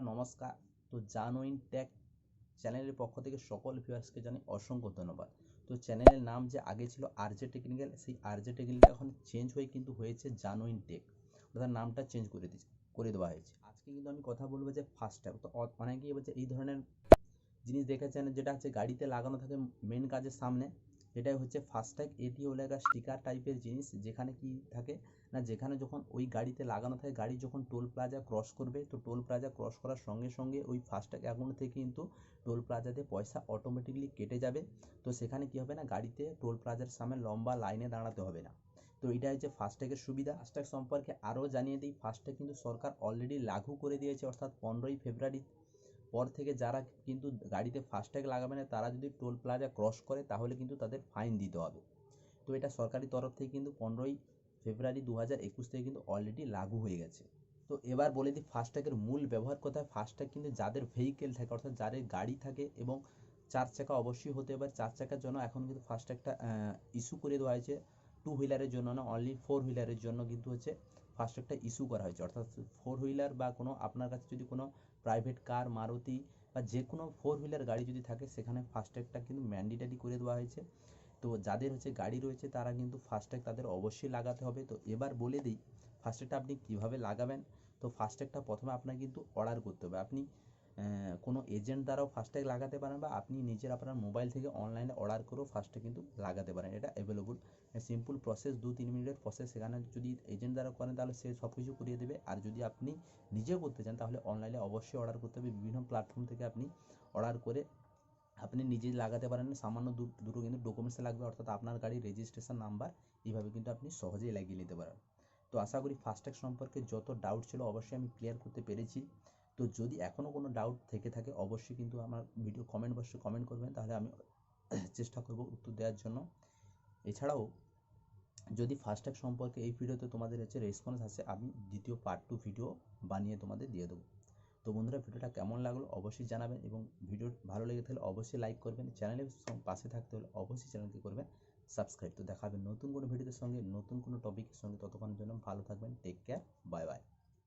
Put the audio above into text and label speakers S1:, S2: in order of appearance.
S1: নমস্কার। তো জানো ইন টেক চ্যানেলের পক্ষ থেকে সকল ভিউয়ার্সকে জানাই অসংখ্য ধন্যবাদ। তো চ্যানেলের নাম যে আগে ছিল আরজে টেকনিক্যাল, সেই আরজে টেকনিক্যাল এখন চেঞ্জ হয়ে কিন্তু হয়েছে জানো ইন টেক, অর্থাৎ নামটা চেঞ্জ করে দেওয়া হয়েছে। আজকে কিন্তু আমি কথা বলবো যে ফাস্ট্যাগ। তো অনেকেই বলছে এই ধরনের জিনিস দেখেছেন, যেটা হচ্ছে গাড়িতে লাগানো থাকে মেন কাজের সামনে, এটাই হচ্ছে ফাস্ট্যাগ। এটি হলো একটা স্টিকার টাইপের জিনিস, যেখানে কি থাকে না, যেখানে যখন ওই গাড়িতে লাগানো থাকে, গাড়ি যখন টোল প্লাজা ক্রস করবে, তো টোল প্লাজা ক্রস করার সঙ্গে সঙ্গে ওই ফাস্ট্যাগ অ্যাকাউন্ট থেকে কিন্তু টোল প্লাজাতে পয়সা অটোমেটিকলি কেটে যাবে। তো সেখানে কি হবে না, গাড়িতে টোল প্লাজার সামনে লম্বা লাইনে দাঁড়াতে হবে না। তো এটা হচ্ছে ফাস্ট্যাগের সুবিধা। ফাস্ট্যাগ সম্পর্কে আরও জানিয়ে দিই, ফাস্ট্যাগ কিন্তু সরকার অলরেডি লাগু করে দিয়েছে, অর্থাৎ 15ই ফেব্রুয়ারি পর থেকে যারা কিন্তু গাড়িতে ফাস্ট্যাগ লাগাবে না, তারা যদি টোল প্লাজা ক্রস করে তাহলে কিন্তু তাদের ফাইন দিতে হবে। তো এটা সরকারি তরফ থেকে কিন্তু 15ই ফেব্রুয়ারি 2021 থেকে কিন্তু অলরেডি লাগু হয়ে গেছে। তো এবার বলে দিই ফাস্ট্যাগের মূল ব্যবহার কোথায়। ফাস্ট্যাগ কিন্তু যাদের ভেহিকেল থাকে, অর্থাৎ যাদের গাড়ি থাকে এবং 4 চাকা অবশ্যই হতে হবে। 4 চাকার জন্য এখন কিন্তু ফাস্ট্যাগটা ইস্যু করে দেওয়া হয়েছে। 2 হুইলারের জন্য না, অনলি 4 হুইলারের জন্য কিন্তু হচ্ছে ফাস্ট্যাগটা ইস্যু করা হয়েছে। অর্থাৎ 4 হুইলার বা কোনো আপনার কাছে যদি কোনো প্রাইভেট কার, মারুতি বা যে কোনো 4 হুইলার গাড়ি যদি থাকে, সেখানে ফাস্ট্যাগটা কিন্তু ম্যান্ডেটরি করে দেওয়া হয়েছে। তো যাদের হচ্ছে গাড়ি রয়েছে তারা কিন্তু ফাস্ট্যাগ তাদের অবশ্যই লাগাতে হবে। তো এবার বলে দিই ফাস্ট্যাগটা আপনি কীভাবে লাগাবেন। তো ফাস্ট্যাগটা প্রথমে আপনাকে কিন্তু অর্ডার করতে হবে। আপনি কোনো এজেন্ট দ্বারাও ফাস্ট্যাগ লাগাতে পারেন, বা আপনি নিজের আপনার মোবাইল থেকে অনলাইনে অর্ডার করেও ফাস্ট্যাগ কিন্তু লাগাতে পারেন। এটা অ্যাভেলেবল, সিম্পল প্রসেস, 2-3 মিনিটের প্রসেস। সেখানে যদি এজেন্ট দ্বারা করেন তাহলে সে সব কিছু করিয়ে দেবে, আর যদি আপনি নিজেও করতে চান তাহলে অনলাইনে অবশ্যই অর্ডার করতে হবে। বিভিন্ন প্ল্যাটফর্ম থেকে আপনি অর্ডার করে আপনি নিজেই লাগাতে পারেন। সামান্য দুটো কিন্তু ডকুমেন্টস লাগবে, অর্থাৎ আপনার গাড়ির রেজিস্ট্রেশন নাম্বার। এইভাবে কিন্তু আপনি সহজেই লাগিয়ে নিতে পারেন। তো আশা করি ফাস্ট্যাগ সম্পর্কে যত ডাউট ছিল অবশ্যই আমি ক্লিয়ার করতে পেরেছি। তো যদি এখনও কোনো ডাউট থেকে থাকে অবশ্যই কিন্তু আমার ভিডিও কমেন্ট বক্সে কমেন্ট করবেন, তাহলে আমি চেষ্টা করব উত্তর দেওয়ার জন্য। এছাড়াও যদি ফাস্ট্যাগ সম্পর্কে এই ভিডিওতে তোমাদের হচ্ছে রেসপন্স আসে, আমি দ্বিতীয় পার্ট 2 ভিডিও বানিয়ে তোমাদের দিয়ে দেবো। তো বন্ধুরা, ভিডিওটা কেমন লাগলো অবশ্যই জানাবেন, এবং ভিডিও ভালো লেগে থাকলে অবশ্যই লাইক করবেন। চ্যানেলের পাশে থাকতে হলে অবশ্যই চ্যানেলটি করবেন সাবস্ক্রাইব। তো দেখা হবে নতুন কোনো ভিডিওর সঙ্গে, নতুন কোনো টপিকের সঙ্গে। ততক্ষণের জন্য ভালো থাকবেন। Take care, bye by.